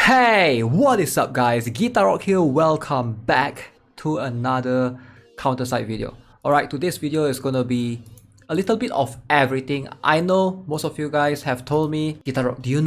Hey, what is up guys? GuitarRock here, welcome back to another counter-side video. Alright, today's video is gonna be a little bit of everything. I know most of you guys have told me, GuitarRock, do you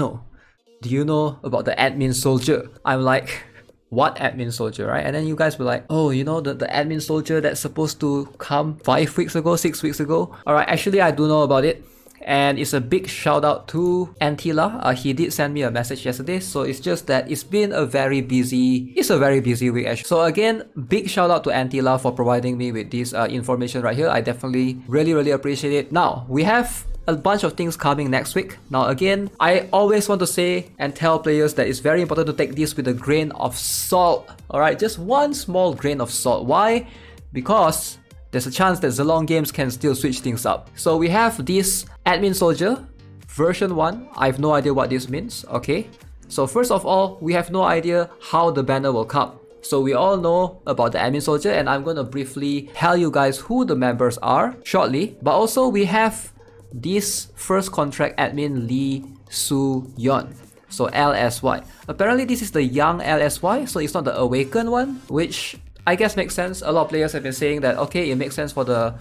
know about the admin soldier? I'm like, what admin soldier, right? And then you guys were like, oh, you know, the admin soldier that's supposed to come 5 weeks ago, 6 weeks ago. Alright, actually I do know about it. And it's a big shout out to Antila. He did send me a message yesterday, so it's just that it's been a very busy week actually. So again, big shout out to Antila for providing me with this information right here. I definitely really appreciate it. Now we have a bunch of things coming next week. Now again, I always want to say and tell players that it's very important to take this with a grain of salt. Alright, just one small grain of salt. Why? Because there's a chance that Zilong Games can still switch things up. So we have this admin soldier version 1. I have no idea what this means. Okay, so first of all, we have no idea how the banner will come. So we all know about the admin soldier, and I'm going to briefly tell you guys who the members are shortly. But also we have this first contract admin Lee Soo-yeon. So LSY. Apparently this is the young LSY, so it's not the awakened one, which I guess makes sense. A lot of players have been saying that, okay, it makes sense for the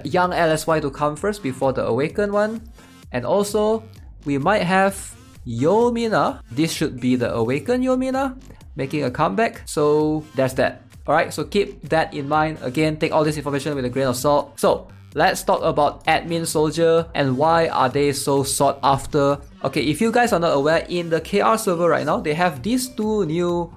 young LSY to come first before the awakened one. And also, we might have Yomina. This should be the awakened Yomina making a comeback. So there's that. Alright, so keep that in mind. Again, take all this information with a grain of salt. So let's talk about admin soldier and why are they so sought after. Okay, if you guys are not aware, in the KR server right now, they have these two new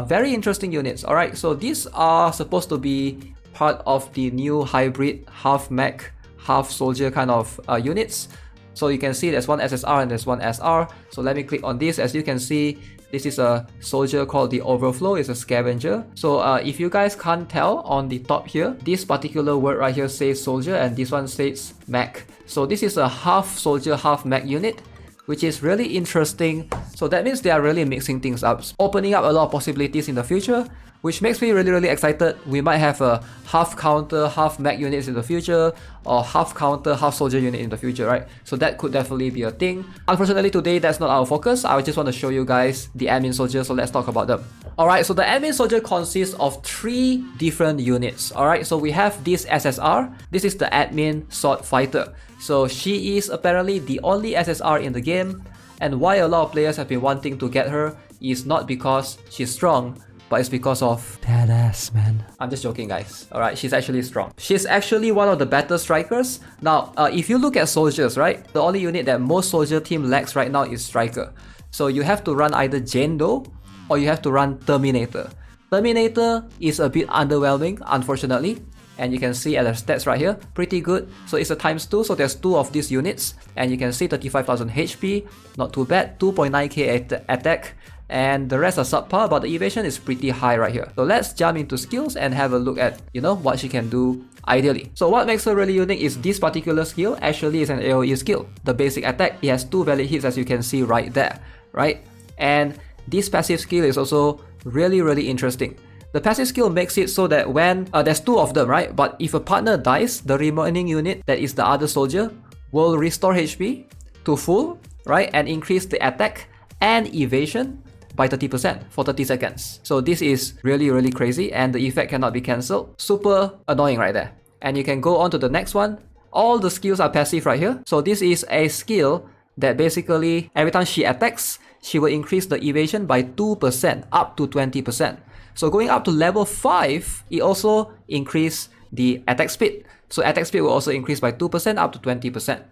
very interesting units. Alright, so these are supposed to be part of the new hybrid half mech, half soldier kind of units. So you can see there's one SSR and there's one SR. So let me click on this. As you can see, this is a soldier called the Overflow. It's a scavenger. So if you guys can't tell on the top here, this particular word right here says soldier and this one says mech. So this is a half soldier, half mech unit, which is really interesting. So that means they are really mixing things up, opening up a lot of possibilities in the future, which makes me really excited. We might have a half counter, half mech units in the future, or half counter, half soldier unit in the future, right? So that could definitely be a thing. Unfortunately today, that's not our focus. I just want to show you guys the admin soldier, so let's talk about them. Alright, so the admin soldier consists of 3 different units. Alright, so we have this SSR. This is the admin sword fighter. So she is apparently the only SSR in the game, and why a lot of players have been wanting to get her is not because she's strong, but it's because of that ass, man. I'm just joking, guys. Alright, she's actually strong. She's actually one of the better strikers. Now, if you look at soldiers, right, the only unit that most soldier team lacks right now is striker. So you have to run either Jendo or you have to run Terminator. Terminator is a bit underwhelming, unfortunately. And you can see at the stats right here, pretty good. So it's a ×2, so there's 2 of these units. And you can see 35,000 HP, not too bad, 2.9k attack. And the rest are subpar, but the evasion is pretty high right here. So let's jump into skills and have a look at, you know, what she can do ideally. So what makes her really unique is this particular skill actually is an AoE skill. The basic attack, it has 2 valid hits as you can see right there, right? And this passive skill is also really interesting. The passive skill makes it so that when there's 2 of them, right? But if a partner dies, the remaining unit, that is the other soldier, will restore HP to full, right? And increase the attack and evasion by 30% for 30 seconds. So this is really crazy, and the effect cannot be cancelled. Super annoying right there. And you can go on to the next one. All the skills are passive right here. So this is a skill that basically every time she attacks, she will increase the evasion by 2% up to 20%. So going up to level 5, it also increases the attack speed. So attack speed will also increase by 2% up to 20%.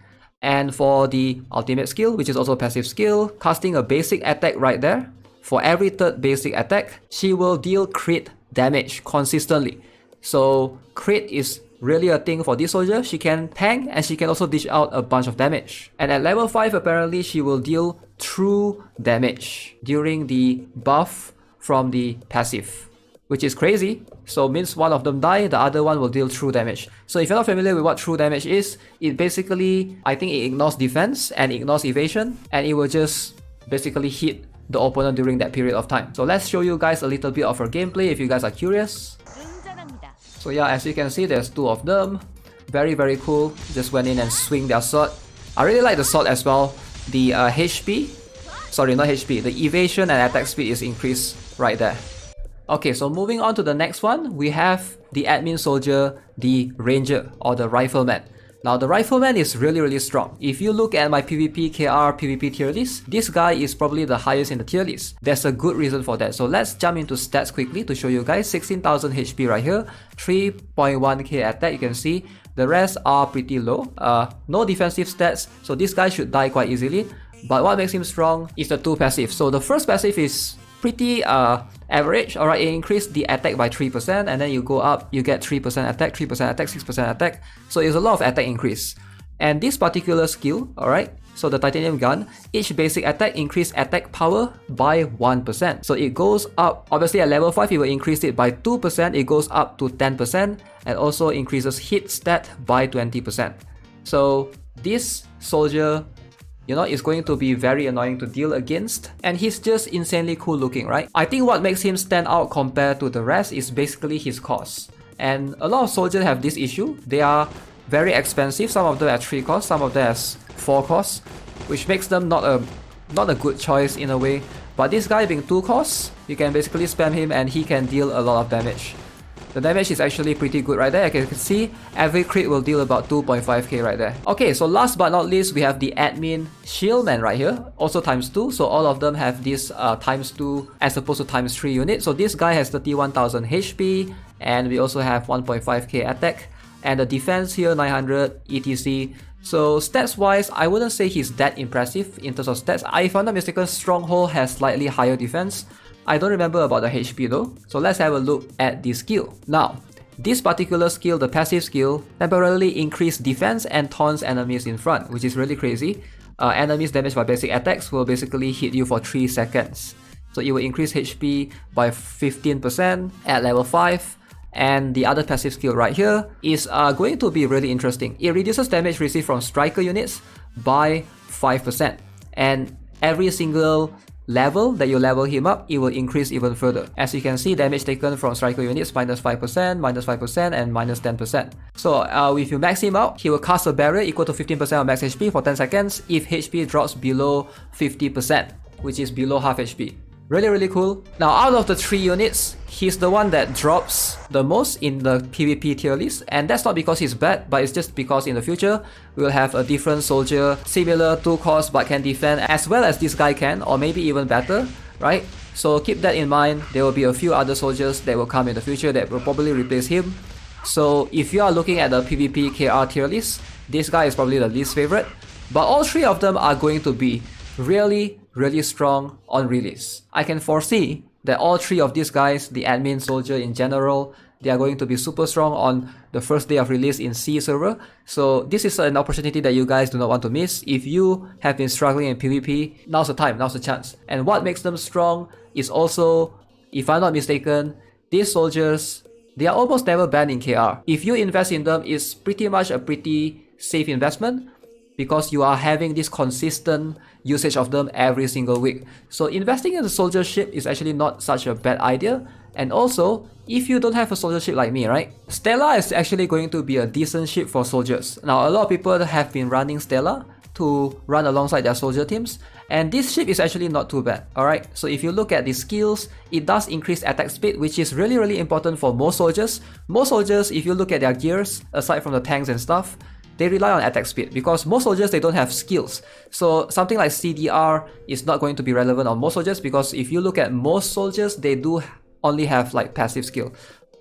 And for the ultimate skill, which is also a passive skill, casting a basic attack right there, for every 3rd basic attack, she will deal crit damage consistently. So crit is really a thing for this soldier. She can tank and she can also dish out a bunch of damage. And at level 5, apparently she will deal true damage during the buff from the passive, which is crazy. So means one of them die, the other one will deal true damage. So if you're not familiar with what true damage is, it basically, I think it ignores defense and ignores evasion, and it will just basically hit the opponent during that period of time. So let's show you guys a little bit of her gameplay if you guys are curious. So yeah, as you can see, there's 2 of them. Very cool. Just went in and swing their sword. I really like the sword as well. The HP sorry, not HP, the evasion and attack speed is increased right there. Okay, so moving on to the next one, we have the admin soldier, the ranger or the rifleman. Now the rifleman is really strong. If you look at my PvP KR PvP tier list, this guy is probably the highest in the tier list. There's a good reason for that. So let's jump into stats quickly to show you guys. 16,000 HP right here, 3.1k attack, you can see. The rest are pretty low. No defensive stats, so this guy should die quite easily. But what makes him strong is the two passives. So the first passive is pretty average. Alright, it increased the attack by 3%, and then you go up, you get 3% attack, 3% attack, 6% attack. So it's a lot of attack increase. And this particular skill, alright, so the titanium gun, each basic attack increase attack power by 1%. So it goes up, obviously at level 5 it will increase it by 2%, it goes up to 10%, and also increases hit stat by 20%. So this soldier, you know, it's going to be very annoying to deal against, and he's just insanely cool looking, right? I think what makes him stand out compared to the rest is basically his cost. And a lot of soldiers have this issue. They are very expensive. Some of them have 3 costs, some of them has 4 costs, which makes them not a good choice in a way. But this guy being 2 costs, you can basically spam him and he can deal a lot of damage. The damage is actually pretty good right there. As you can see, every crit will deal about 2.5k right there. Okay, so last but not least, we have the admin Shieldman right here, also times 2. So all of them have this times 2 as opposed to times 3 unit. So this guy has 31,000 HP, and we also have 1.5k attack, and the defense here 900 etc. So stats wise, I wouldn't say he's that impressive in terms of stats. If I'm not mistaken, Stronghold has slightly higher defense. I don't remember about the HP though. So let's have a look at this skill. Now, this particular skill, the passive skill, temporarily increase defense and taunts enemies in front, which is really crazy. Enemies damaged by basic attacks will basically hit you for 3 seconds. So it will increase HP by 15% at level 5. And the other passive skill right here is going to be really interesting. It reduces damage received from striker units by 5%. And every single level that you level him up, it will increase even further. As you can see, damage taken from striker units minus 5%, minus 5%, and minus 10%. So if you max him out, he will cast a barrier equal to 15% of max HP for 10 seconds if HP drops below 50%, which is below half HP. Really cool. Now out of the 3 units, he's the one that drops the most in the PvP tier list, and that's not because he's bad, but it's just because in the future we'll have a different soldier similar to cost but can defend as well as this guy can, or maybe even better, right? So keep that in mind. There will be a few other soldiers that will come in the future that will probably replace him. So if you are looking at the PvP KR tier list, this guy is probably the least favorite, but all 3 of them are going to be really strong on release. I can foresee that all 3 of these guys, the admin soldier in general, they are going to be super strong on the first day of release in C server. So this is an opportunity that you guys do not want to miss. If you have been struggling in PvP, now's the time, now's the chance. And what makes them strong is also, if I'm not mistaken, these soldiers, they are almost never banned in KR. If you invest in them, it's pretty much a pretty safe investment, because you are having this consistent usage of them every single week. So investing in a soldier ship is actually not such a bad idea. And also, if you don't have a soldier ship like me, right? Stella is actually going to be a decent ship for soldiers. Now, a lot of people have been running Stella to run alongside their soldier teams, and this ship is actually not too bad. Alright, so if you look at the skills, it does increase attack speed, which is really important for most soldiers. Most soldiers, if you look at their gears, aside from the tanks and stuff, they rely on attack speed, because most soldiers, they don't have skills. So something like CDR is not going to be relevant on most soldiers, because if you look at most soldiers, they do only have like passive skill.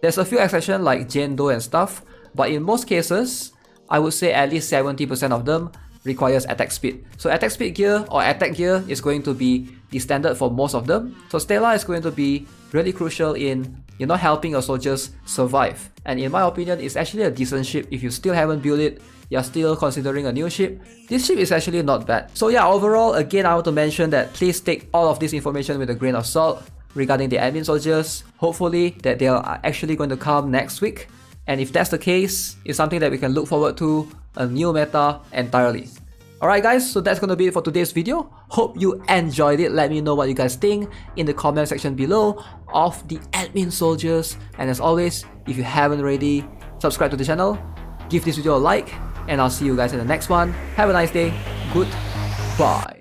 There's a few exceptions like Jane Doe and stuff, but in most cases, I would say at least 70% of them requires attack speed. So attack speed gear or attack gear is going to be the standard for most of them. So Stella is going to be really crucial in, you know, helping your soldiers survive. And in my opinion, it's actually a decent ship. If you still haven't built it, you're still considering a new ship, this ship is actually not bad. So yeah, overall, again, I want to mention that please take all of this information with a grain of salt regarding the admin soldiers. Hopefully that they are actually going to come next week. And if that's the case, it's something that we can look forward to, a new meta entirely. Alright guys, so that's gonna be it for today's video. Hope you enjoyed it. Let me know what you guys think in the comment section below of the admin soldiers. And as always, if you haven't already, subscribe to the channel, give this video a like, and I'll see you guys in the next one. Have a nice day. Goodbye.